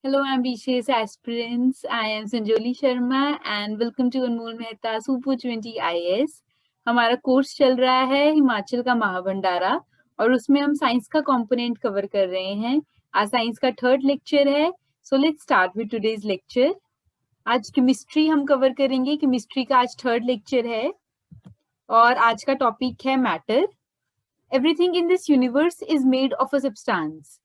Hello, ambitious aspirants. I am Sanjoli Sharma and welcome to Anmol Mehta Super 20 IAS. हमारा course चल रहा है हिमाचल का महाभंडारा और उसमें हम साइंस का कंपोनेंट कवर कर रहे हैं. आज साइंस का थर्ड लेक्चर है. So let's start with today's lecture. आज केमिस्ट्री हम कवर करेंगे. केमिस्ट्री का आज थर्ड लेक्चर है और आज का टॉपिक है matter. Everything in this universe is made of a substance.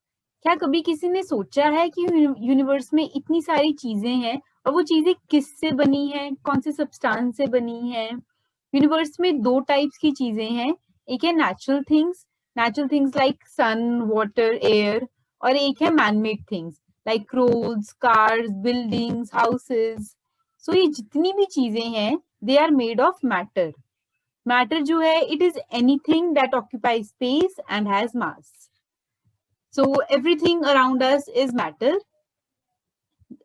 क्या कभी किसी ने सोचा है कि यूनिवर्स में इतनी सारी चीजें हैं और वो चीजें किससे बनी हैं, कौन से सब्सटेंस से बनी हैं? यूनिवर्स में दो टाइप्स की चीजें हैं. एक है natural things like sun, water, air, और एक है manmade things like roads, cars, buildings, houses. So ये जितनी भी चीजें हैं they are made of matter. Matter जो है it is anything that occupies space and has mass. So everything around us is matter.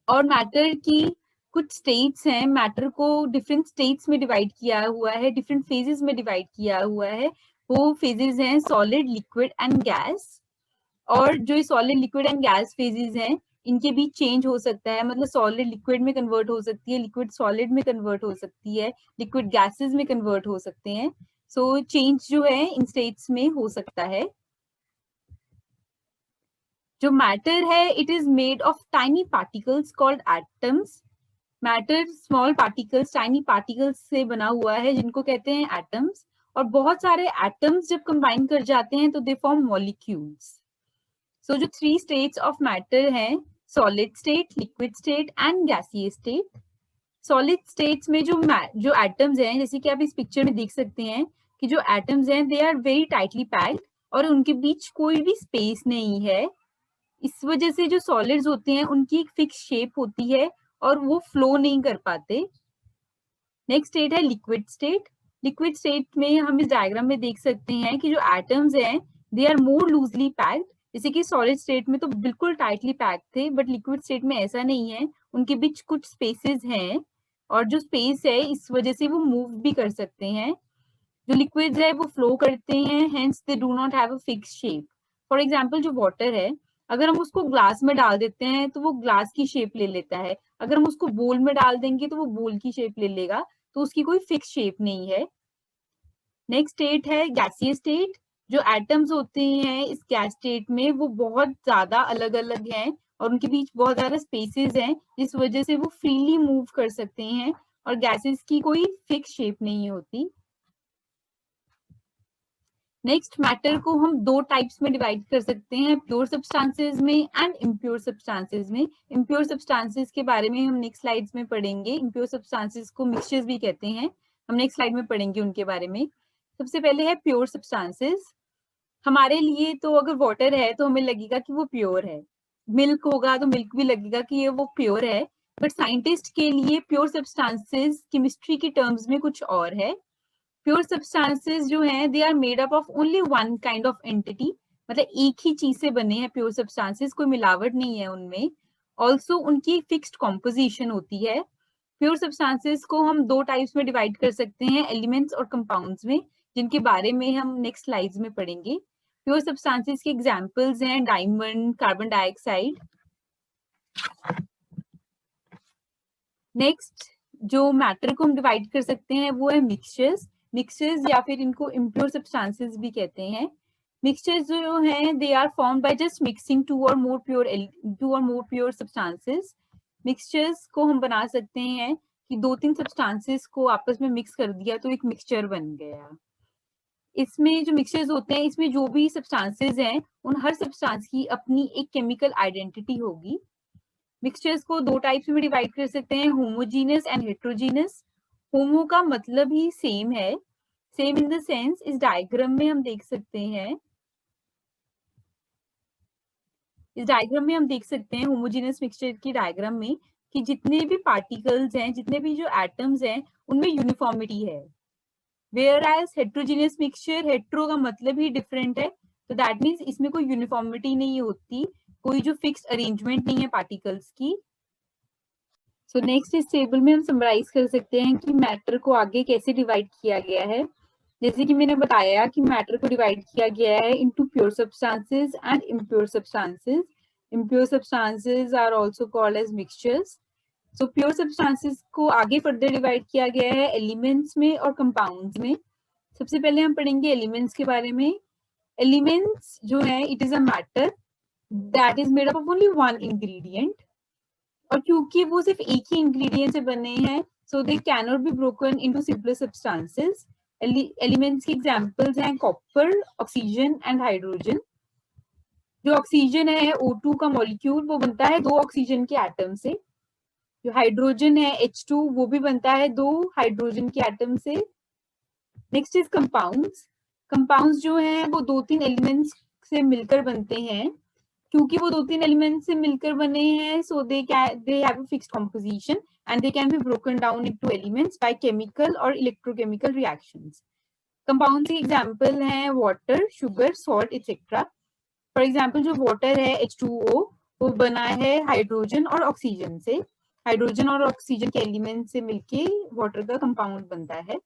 और मैटर की कुछ स्टेट्स हैं. मैटर को डिफरेंट स्टेट्स में डिवाइड किया हुआ है, डिफरेंट फेजेस में डिवाइड किया हुआ है. वो फेजेस हैं सॉलिड, लिक्विड एंड गैस. और जो solid, liquid and gas phases हैं इनके बीच चेंज हो सकता है. मतलब सॉलिड लिक्विड में कन्वर्ट हो सकती है, लिक्विड सॉलिड में कन्वर्ट हो सकती है, लिक्विड गैसेस में कन्वर्ट हो सकते हैं. सो चेंज जो है इन स्टेट्स में हो सकता है. जो मैटर है it is made of tiny particles called atoms. Matter small particles, tiny particles से बना हुआ है जिनको कहते हैं एटम्स. और बहुत सारे एटम्स जब कंबाइन कर जाते हैं तो दे फॉर्म मॉलिक्यूल्स. सो जो थ्री स्टेट्स ऑफ मैटर हैं, solid state, liquid state and gaseous state. Solid states में जो एटम्स हैं, जैसे कि आप इस पिक्चर में देख सकते हैं कि जो एटम्स हैं they are very tightly packed और उनके बीच कोई भी स्पेस नहीं है. इस वजह से जो सॉलिड्स होते हैं उनकी एक फिक्स शेप होती है और वो फ्लो नहीं कर पाते. नेक्स्ट स्टेट है लिक्विड स्टेट. लिक्विड स्टेट में हम इस डायग्राम में देख सकते हैं कि जो एटम्स हैं they are more loosely packed. जैसे कि सॉलिड स्टेट में तो बिल्कुल टाइटली पैक्ड थे, बट लिक्विड स्टेट में ऐसा नहीं है. उनके बीच कुछ स्पेसेस हैं और जो स्पेस है इस वजह से वो मूव भी कर सकते हैं. जो लिक्विड्स है वो फ्लो करते हैं, hence they do not have a fix shape. For example जो वाटर है, अगर हम उसको ग्लास में डाल देते हैं तो वो ग्लास की शेप ले लेता है. अगर हम उसको बोल में डाल देंगे तो वो बोल की शेप ले लेगा. तो उसकी कोई फिक्स शेप नहीं है. नेक्स्ट स्टेट है गैसियस स्टेट. जो एटम्स होते हैं इस गैस स्टेट में वो बहुत ज्यादा अलग अलग हैं और उनके बीच बहुत ज्यादा स्पेसेस हैं जिस वजह से वो फ्रीली मूव कर सकते हैं और गैसेस की कोई फिक्स शेप नहीं होती. नेक्स्ट, मैटर को हम दो टाइप्स में डिवाइड कर सकते हैं, प्योर सब्सटेंसेस में एंड इम्प्योर सब्सटेंसेस में. इम्प्योर सब्सटेंसेस के बारे में हम नेक्स्ट स्लाइड्स में पढ़ेंगे. इम्प्योर सब्सटेंसेस को मिक्सचर्स भी कहते हैं. हम नेक्स्ट स्लाइड में पढ़ेंगे उनके बारे में. सबसे पहले है प्योर सब्सटेंसेस. हमारे लिए तो अगर वाटर है तो हमें लगेगा कि वो प्योर है. मिल्क होगा तो मिल्क भी लगेगा कि ये वो प्योर है. बट साइंटिस्ट के लिए प्योर सब्सटेंसेस केमिस्ट्री की टर्म्स में कुछ और है. प्योर सब्सटेंसेस जो हैं they are made up of only one kind of entity. मतलब एक ही चीज से बने हैं प्योर सब्सटेंसेस, कोई मिलावट नहीं है उनमें. ऑल्सो उनकी फिक्स्ड कॉम्पोजिशन होती है. प्योर सब्सटेंसेस को हम दो टाइप्स में डिवाइड कर सकते हैं, एलिमेंट्स और कंपाउंड्स में, जिनके बारे में हम नेक्स्ट स्लाइड्स में पढ़ेंगे. प्योर सब्सटेंसेस के एग्जांपल्स हैं डायमंड, कार्बन डाइऑक्साइड. नेक्स्ट, जो मैटर को हम डिवाइड कर सकते हैं वो है मिक्सचर्स. मिक्सचर्स या फिर इनको इम्प्योर सब्सटेंसेस भी कहते हैं. मिक्सचर्स जो हैं they are formed by just mixing two और मोर प्योर सब्सटेंसेस. मिक्सचर्स को हम बना सकते हैं कि दो तीन सब्सटेंसेस को आपस में मिक्स कर दिया तो एक मिक्सचर बन गया. इसमें जो मिक्सचर्स होते हैं इसमें जो भी सब्सटेंसेस हैं उन हर सब्सटेंस की अपनी एक केमिकल आइडेंटिटी होगी. मिक्सचर्स को दो टाइप्स में डिवाइड कर सकते हैं, होमोजीनस एंड हेट्रोजीनस. होमो का मतलब ही सेम है. सेम इन द सेंस इस डायग्राम में हम देख सकते हैं, इस डायग्राम में हम देख सकते हैं होमोजीनस मिक्सचर की डायग्राम में कि जितने भी पार्टिकल्स हैं, जितने भी जो एटम्स हैं उनमें यूनिफॉर्मिटी है. Whereas heterogeneous mixture, hetero का मतलब ही डिफरेंट है, तो दैट मीन्स इसमें कोई यूनिफॉर्मिटी नहीं होती, कोई जो फिक्स अरेंजमेंट नहीं है पार्टिकल्स की. सो नेक्स्ट इस टेबल में हम समराइज कर सकते हैं कि मैटर को आगे कैसे डिवाइड किया गया है. जैसे कि मैंने बताया कि मैटर को डिवाइड किया गया है into pure substances and impure substances. Impure substances are also called as mixtures. So pure substances को आगे further divide किया गया है elements में और compounds में. सबसे पहले हम पढ़ेंगे elements के बारे में. Elements जो है it is a matter that is made up of only one ingredient. और क्योंकि वो सिर्फ एक ही इंग्रेडिएंट से बने हैं, so they cannot be broken into simpler substances. Elements के examples हैं copper, oxygen and hydrogen. जो ऑक्सीजन है O2 का मॉलिक्यूल वो बनता है 2 ऑक्सीजन के एटम से. जो हाइड्रोजन है H2 वो भी बनता है 2 हाइड्रोजन के एटम से. Next is compounds. कंपाउंड्स जो हैं वो 2-3 एलिमेंट्स से मिलकर बनते हैं. क्योंकि वो 2-3 एलिमेंट्स से मिलकर बने हैं, so they have a fixed composition and they can be broken down into elements by chemical or electrochemical reactions. Compound के एग्जांपल हैं water, sugar, salt etcetera. For example जो वाटर है H2O वो बना है हाइड्रोजन और ऑक्सीजन से. Hydrogen और ऑक्सीजन के एलिमेंट से मिलके वाटर का कंपाउंड बनता है.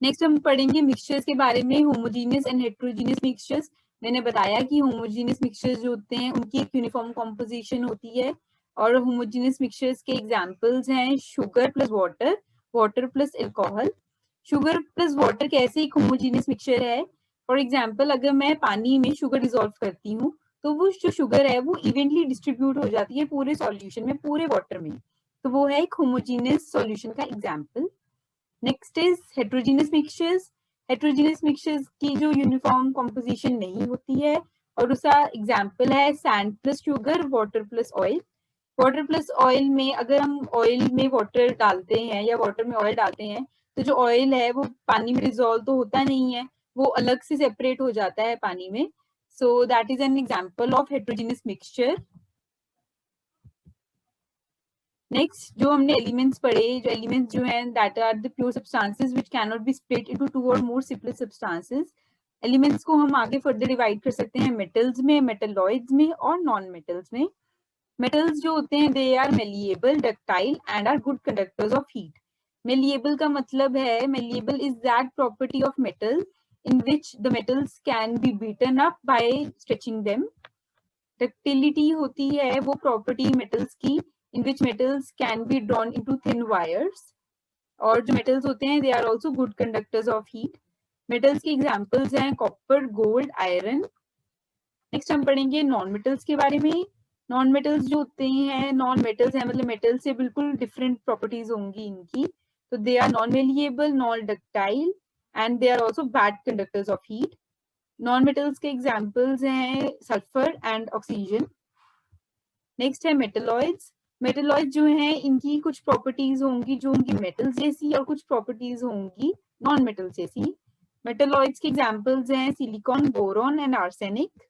नेक्स्ट हम पढ़ेंगे मिक्सचर्स के बारे में, होमोजेनियस एंड हेट्रोजेनियस मिक्सचर्स. मैंने बताया कि होमोजेनियस मिक्सचर्स जो होते हैं उनकी एक यूनिफॉर्म कॉम्पोजिशन होती है और होमोजेनियस मिक्सचर्स के एग्जांपल्स हैं sugar plus water, water plus alcohol. Sugar plus water कैसे एक होमोजेनियस मिक्सचर है. फॉर एग्जांपल अगर मैं पानी में शुगर डिसॉल्व करती हूँ तो वो जो शुगर है वो इवेंटली डिस्ट्रीब्यूट हो जाती है पूरे सॉल्यूशन में, पूरे वाटर में. तो वो है एक होमोजेनियस सॉल्यूशन का example. Next is heterogeneous mixtures. Heterogeneous mixtures की जो यूनिफॉर्म कॉम्पोजिशन नहीं होती है और उसका एग्जांपल है sand plus sugar, water plus oil. Water plus oil में अगर हम ऑयल में वाटर डालते हैं या वाटर में ऑयल डालते हैं तो जो ऑयल है वो पानी में डिसॉल्व तो होता नहीं है, वो अलग से सेपरेट हो जाता है पानी में. So that is an example of heterogeneous mixture. Next जो हमने एलिमेंट्स पढ़े, जो एलिमेंट्स जो हैं that are the pure substances which cannot be split into 2 और मोर सिंपल सब्सटेंसेस. एलिमेंट्स को हम आगे फर्दर डिवाइड कर सकते हैं मेटल्स में, मेटलॉइड्स में और नॉन मेटल्स में. मेटल्स जो होते हैं they are malleable, ductile and are good conductors of heat. Malleable का मतलब है, malleable is that property of metal in which the metals can be beaten up by stretching them. Ductility होती है वो प्रॉपर्टी मेटल्स की in which metals can be drawn into thin wires. और जो metals होते हैं they are also good conductors of heat. Metals के examples हैं कॉपर, गोल्ड, आयरन. नेक्स्ट हम पढ़ेंगे नॉन मेटल्स के बारे में. नॉन मेटल्स जो होते हैं, नॉन मेटल्स हैं मतलब मेटल से बिल्कुल डिफरेंट प्रॉपर्टीज होंगी इनकी. तो they are non malleable, non ductile and they are also bad conductors of heat. Non-metals के examples हैं sulfur and oxygen. Next है metalloids. Metalloids जो हैं इनकी कुछ properties होंगी जो उनकी metals जैसी और कुछ properties होंगी non-metals जैसी. Metalloids के examples हैं silicon, boron and arsenic.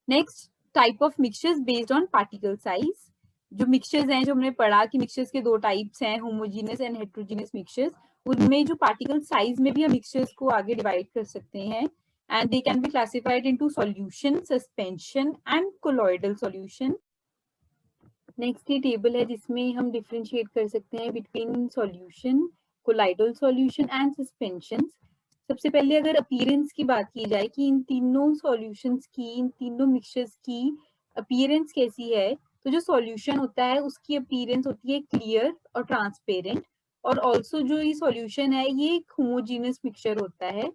Next type of mixtures based on particle size. जो मिक्सचर्स हैं जो हमने पढ़ा कि मिक्सचर्स के 2 टाइप्स हैं, होमोजेनियस एंड हेट्रोजेनियस मिक्सचर्स. उनमें जो पार्टिकल साइज में भी हम मिक्सचर्स को आगे डिवाइड कर सकते हैं and they can be classified into solution, suspension and colloidal solution. Next ये टेबल है जिसमें हम डिफरेंशिएट कर सकते हैं between solution, colloidal solution and suspension. सबसे पहले अगर अपीयरेंस की बात की जाए कि इन तीनों सॉल्यूशंस की, इन तीनों मिक्सचर्स की अपीयरेंस कैसी है, तो जो सॉल्यूशन होता है उसकी अपीयरेंस होती है क्लियर और ट्रांसपेरेंट. और ऑल्सो जो ये सॉल्यूशन है ये एक होमोजेनियस मिक्सचर होता है.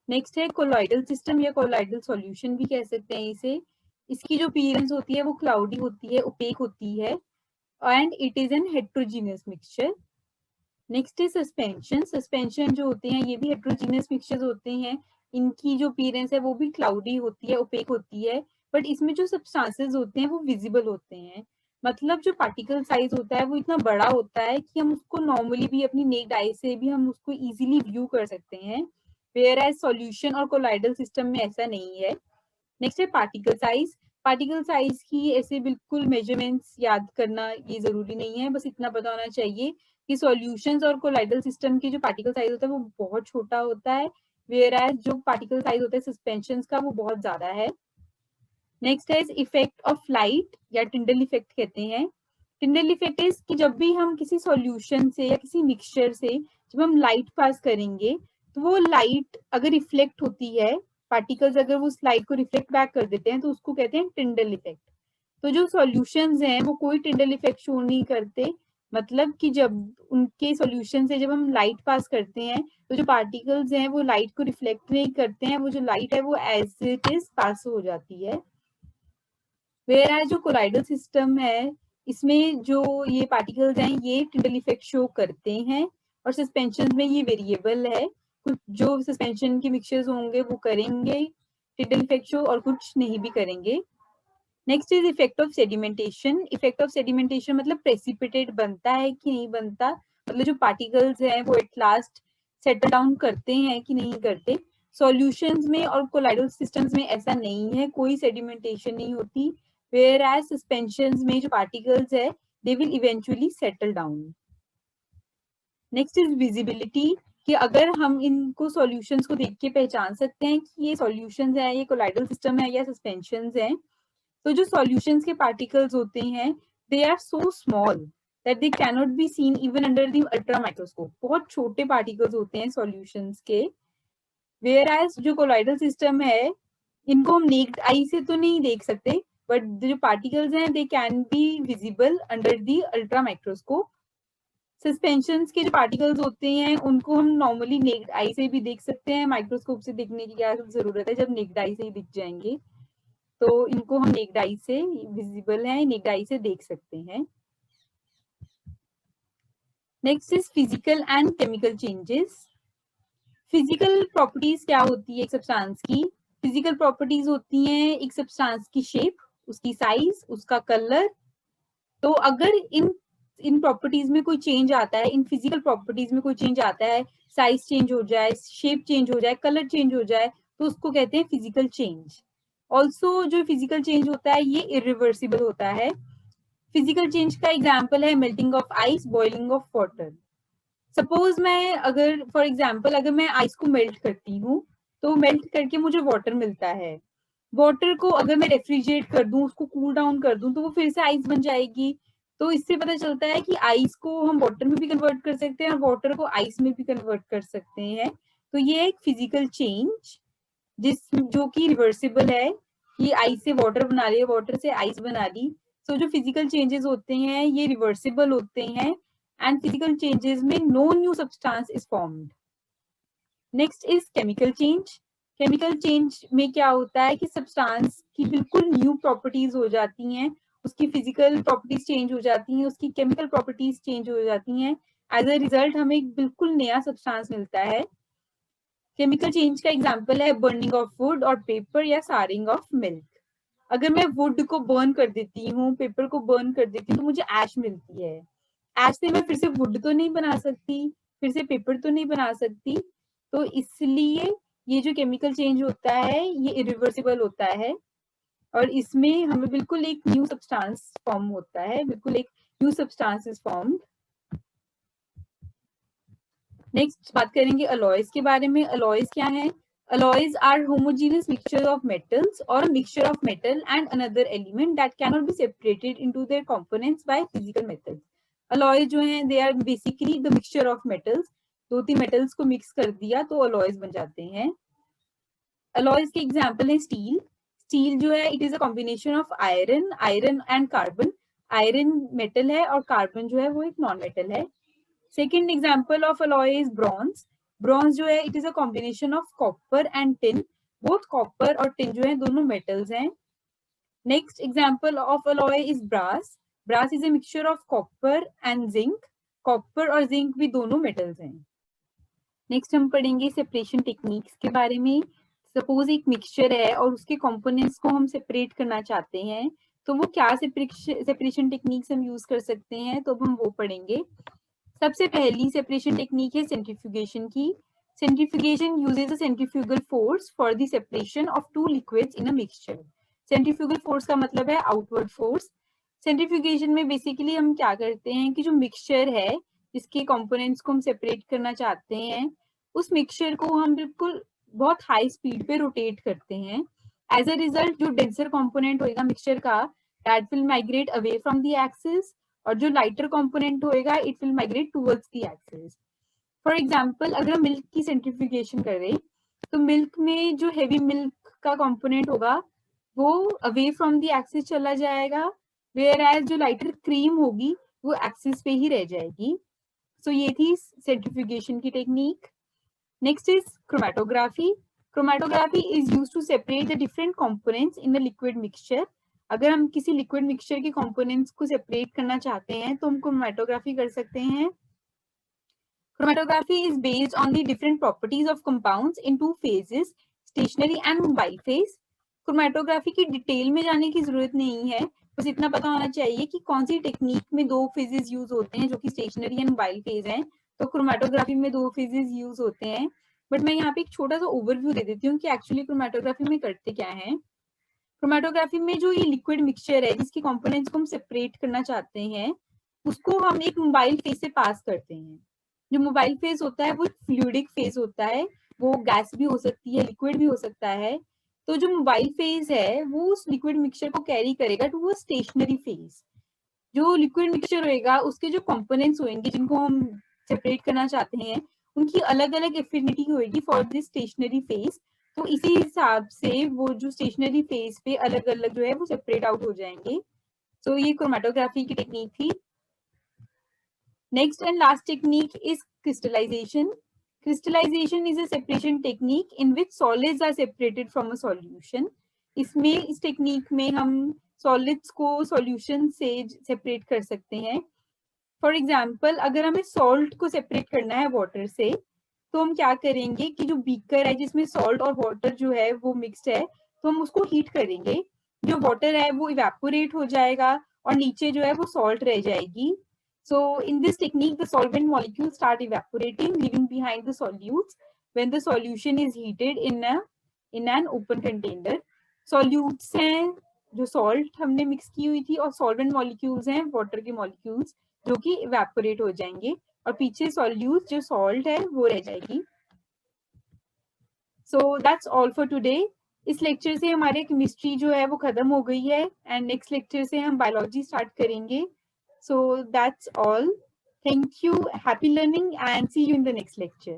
नेक्स्ट है कोलॉइडल सिस्टम या कोलॉइडल सॉल्यूशन भी कह सकते हैं इसे. इसकी जो अपीयरेंस होती है वो क्लाउडी होती है, ओपेक होती है and it is an heterogeneous mixture. Next है सस्पेंशन. सस्पेंशन जो होते हैं ये भी हेट्रोजेनियस मिक्सचर्स होते हैं. इनकी जो अपीयरेंस है वो भी क्लाउडी होती है, ओपेक होती है, बट इसमें जो सब्सटेंसेस होते हैं वो विजिबल होते हैं. मतलब जो पार्टिकल साइज होता है वो इतना बड़ा होता है कि हम उसको नॉर्मली भी अपनी नेक्ड आई से भी हम उसको इजीली व्यू कर सकते हैं, वेयर एज सॉल्यूशन और कोलॉइडल सिस्टम में ऐसा नहीं है. नेक्स्ट है पार्टिकल साइज. पार्टिकल साइज की ऐसे बिल्कुल मेजरमेंट्स याद करना ये जरूरी नहीं है, बस इतना पता होना चाहिए कि सॉल्यूशंस और कोलॉइडल सिस्टम की जो पार्टिकल साइज होता है वो बहुत छोटा होता है, वेयर एज जो पार्टिकल साइज होता है सस्पेंशंस का वो बहुत ज्यादा है. नेक्स्ट है इफेक्ट ऑफ लाइट या टिंडल इफेक्ट कहते हैं. टिंडल इफेक्ट इज कि जब भी हम किसी सॉल्यूशन से या किसी मिक्सचर से जब हम लाइट पास करेंगे तो वो लाइट अगर रिफ्लेक्ट होती है पार्टिकल्स अगर वो लाइट को रिफ्लेक्ट बैक कर देते हैं तो उसको कहते हैं टिंडल इफेक्ट। तो जो सॉल्यूशंस हैं वो कोई टिंडल इफेक्ट शो नहीं करते, मतलब कि जब उनके सॉल्यूशन से जब हम लाइट पास करते हैं तो जो पार्टिकल्स हैं वो लाइट को रिफ्लेक्ट नहीं करते हैं, वो जो लाइट है वो एज इट इज पास हो जाती है। वेयर जो कोलाइडल सिस्टम है इसमें जो ये पार्टिकल्स हैं ये टिंडल इफेक्ट शो करते हैं, और सस्पेंशन में ये वेरिएबल है, कुछ जो सस्पेंशन के मिक्सचर्स होंगे वो करेंगे टिंडल इफेक्ट शो और कुछ नहीं भी करेंगे। Next is effect of sedimentation. Effect of sedimentation मतलब प्रेसिपिटेट बनता है कि नहीं बनता, मतलब जो पार्टिकल्स हैं वो एट लास्ट सेटल डाउन करते हैं कि नहीं करते। सॉल्यूशंस में और कोलाइडल सिस्टम्स में ऐसा नहीं है, कोई सेडिमेंटेशन नहीं होती, वेयर एज सस्पेंशंस में जो पार्टिकल्स है they will eventually settle down. Next is visibility, कि अगर हम इनको सॉल्यूशंस को देख के पहचान सकते हैं कि ये सॉल्यूशंस है, ये कोलाइडल सिस्टम है या सस्पेंशंस है। तो जो सॉल्यूशंस के पार्टिकल्स होते हैं they are so small that they cannot be seen even under the ultra microscope. बहुत छोटे पार्टिकल्स होते हैं सॉल्यूशंस के, वेयर एज जो कोलाइडल सिस्टम है इनको हम नेक्ड आई से तो नहीं देख सकते, बट जो पार्टिकल्स हैं they can be visible under the ultra microscope. Suspensions के जो पार्टिकल्स होते हैं उनको हम नॉर्मली नेक्ड आई से भी देख सकते हैं, माइक्रोस्कोप से देखने की क्या जरूरत है, जब नेक्ड आई से ही दिख जाएंगे तो इनको हम नेक्ड आई से विजिबल है, नेक्ड आई से देख सकते हैं। Next is physical and chemical changes. Physical properties क्या होती है एक सब्सटेंस की? फिजिकल प्रॉपर्टीज होती हैं एक सब्सटेंस की शेप, उसकी साइज, उसका कलर। तो अगर इन प्रॉपर्टीज में कोई चेंज आता है, इन फिजिकल प्रॉपर्टीज में कोई चेंज आता है, साइज चेंज हो जाए, शेप चेंज हो जाए, कलर चेंज हो जाए, तो उसको कहते हैं फिजिकल चेंज। ऑल्सो जो फिजिकल चेंज होता है ये इरिवर्सिबल होता है। फिजिकल चेंज का एग्जाम्पल है melting of ice, boiling of water. Suppose मैं अगर फॉर एग्जाम्पल अगर मैं आइस को मेल्ट करती हूँ तो मेल्ट करके मुझे वाटर मिलता है, वाटर को अगर मैं रेफ्रिजरेट कर दूं, उसको कूल डाउन कर दूं तो वो फिर से आइस बन जाएगी। तो इससे पता चलता है कि आइस को हम वाटर में भी कन्वर्ट कर सकते हैं और वाटर को आइस में भी कन्वर्ट कर सकते हैं। तो ये एक फिजिकल चेंज जो कि रिवर्सिबल है, कि आइस से वाटर बना लिया, वाटर से आइस बना ली। सो जो फिजिकल चेंजेस होते हैं ये रिवर्सिबल होते हैं, एंड फिजिकल चेंजेस में no new substance is formed. Next is chemical change. Chemical change में क्या होता है कि सब्सटेंस की बिल्कुल न्यू प्रॉपर्टीज हो जाती हैं, उसकी फिजिकल प्रॉपर्टीज चेंज हो जाती हैं, उसकी केमिकल प्रॉपर्टीज चेंज हो जाती हैं, एज अ रिजल्ट हमें एक बिल्कुल नया सब्सटेंस मिलता है। केमिकल चेंज का एग्जांपल है बर्निंग ऑफ वुड और पेपर या सारिंग ऑफ मिल्क। अगर मैं वुड को बर्न कर देती हूँ, पेपर को बर्न कर देती हूँ तो मुझे ऐश मिलती है। ऐश से मैं फिर से वुड तो नहीं बना सकती, फिर से पेपर तो नहीं बना सकती, तो इसलिए ये जो केमिकल चेंज होता है ये इरिवर्सिबल होता है, और इसमें हमें बिल्कुल एक न्यू सब्सटेंस फॉर्म होता है, बिल्कुल एक new substance is formed. Next बात करेंगे अलॉयज के बारे में। अलॉयज क्या है? Alloys are homogeneous mixture of metals or a mixture of metal and another element that cannot be separated into their components by physical methods. Alloy जो हैं they are basically the mixture of metals. दो तीन metals को mix कर दिया तो alloys बन जाते हैं। Alloys के example है steel. Steel जो है it is a combination of iron and carbon. Iron metal है और carbon जो है वो एक non metal है। Second example of alloy is bronze. Bronze जो है it is a combination of copper and tin, both copper और टिन जो है दोनों मेटल्स हैं। Next example of alloy is brass. Brass is a mixture of copper and zinc, copper और zinc भी दोनों मेटल्स हैं। नेक्स्ट हम पढ़ेंगे सेपरेशन टेक्निक्स के बारे में। सपोज एक मिक्सचर है और उसके कंपोनेंट्स को हम सेपरेट करना चाहते हैं तो वो क्या सेपरेशन टेक्निक्स हम यूज कर सकते हैं, तो हम वो पढ़ेंगे। सबसे पहली सेपरेशन टेक्निक है सेंट्रीफ्यूगेशन की। Centrifugation uses a centrifugal force for the separation of two liquids in a mixture. Centrifugal force का मतलब है आउटवर्ड फोर्स। सेंट्रीफ्यूगेशन में बेसिकली हम क्या करते हैं कि जो मिक्सचर है जिसके कंपोनेंट्स को हम सेपरेट करना चाहते हैं उस मिक्सचर को हम बिल्कुल बहुत हाई स्पीड पे रोटेट करते हैं। एज अ रिजल्ट जो डेंसर कंपोनेंट होगा मिक्सचर का that will migrate away from the axis, और जो लाइटर कंपोनेंट होएगा it will migrate towards the axis. For example अगर हम मिल्क की सेंट्रीफ्यूगेशन करें तो मिल्क में जो हेवी मिल्क का कंपोनेंट होगा वो अवे फ्रॉम द एक्सिस चला जाएगा, वेयर एज जो लाइटर क्रीम होगी वो एक्सिस पे ही रह जाएगी। सो ये थी सेंट्रीफ्यूगेशन की technique. Next is chromatography. Chromatography is used to separate the different components in the liquid mixture. अगर हम किसी लिक्विड मिक्सचर के कंपोनेंट्स को सेपरेट करना चाहते हैं तो हम क्रोमेटोग्राफी कर सकते हैं। Chromatography is based on the different properties of compounds in two phases, stationary and mobile phase. Chromatography की डिटेल में जाने की जरूरत नहीं है, बस इतना पता होना चाहिए कि कौन सी टेक्निक में दो फेजेस यूज होते हैं जो कि स्टेशनरी एंड मोबाइल फेज हैं। तो क्रोमेटोग्राफी में दो फेजेस यूज होते हैं, बट मैं यहाँ पे एक छोटा सा ओवरव्यू दे देती हूँ कि एक्चुअली क्रोमेटोग्राफी में करते क्या है। क्रोमेटोग्राफी में जो ये लिक्विड मिक्सचर है जिसके कंपोनेंट्स को हम सेपरेट करना चाहते हैं उसको हम एक मोबाइल फेज से पास करते हैं। जो मोबाइल फेज होता है वो फ्लूइडिक फेज होता है, वो गैस भी हो सकती है, लिक्विड भी हो सकता है। तो जो मोबाइल फेज है वो उस लिक्विड मिक्सचर को कैरी करेगा टू वो स्टेशनरी फेज। जो लिक्विड मिक्सचर होएगा उसके जो कंपोनेंट्स होंगे जिनको हम सेपरेट करना चाहते हैं उनकी अलग अलग एफिनिटी होगी फॉर दिस स्टेशनरी फेज। तो इसी हिसाब से वो जो स्टेशनरी फेज पे अलग अलग जो है वो सेपरेट आउट हो जाएंगे। सो ये क्रोमेटोग्राफी की टेक्निक थी। Next and last technique is crystallization. Crystallization is a separation technique in which solids are separated from a solution. इसमें इस टेक्निक में हम सॉलिड्स को सॉल्यूशन से सेपरेट कर सकते हैं। फॉर एग्जाम्पल अगर हमें सॉल्ट को सेपरेट करना है वाटर से तो हम क्या करेंगे कि जो बीकर है जिसमें सॉल्ट और वाटर जो है वो मिक्स्ड है तो हम उसको हीट करेंगे। जो वाटर है वो इवेपोरेट हो जाएगा और नीचे जो है वो सॉल्ट रह जाएगी। So in this technique, the solvent molecules start evaporating, leaving behind the solutes when the solution is heated in an open container. Solutes हैं जो salt हमने mix की हुई थी और solvent molecules हैं water के molecules जो कि evaporate हो जाएंगे और पीछे solutes जो salt है वो रह जाएगी। So that's all for today. इस लेक्चर से हमारे केमिस्ट्री जो है वो खत्म हो गई है एंड नेक्स्ट लेक्चर से हम बायोलॉजी स्टार्ट करेंगे। So that's all. Thank you. Happy learning and see you in the next lecture.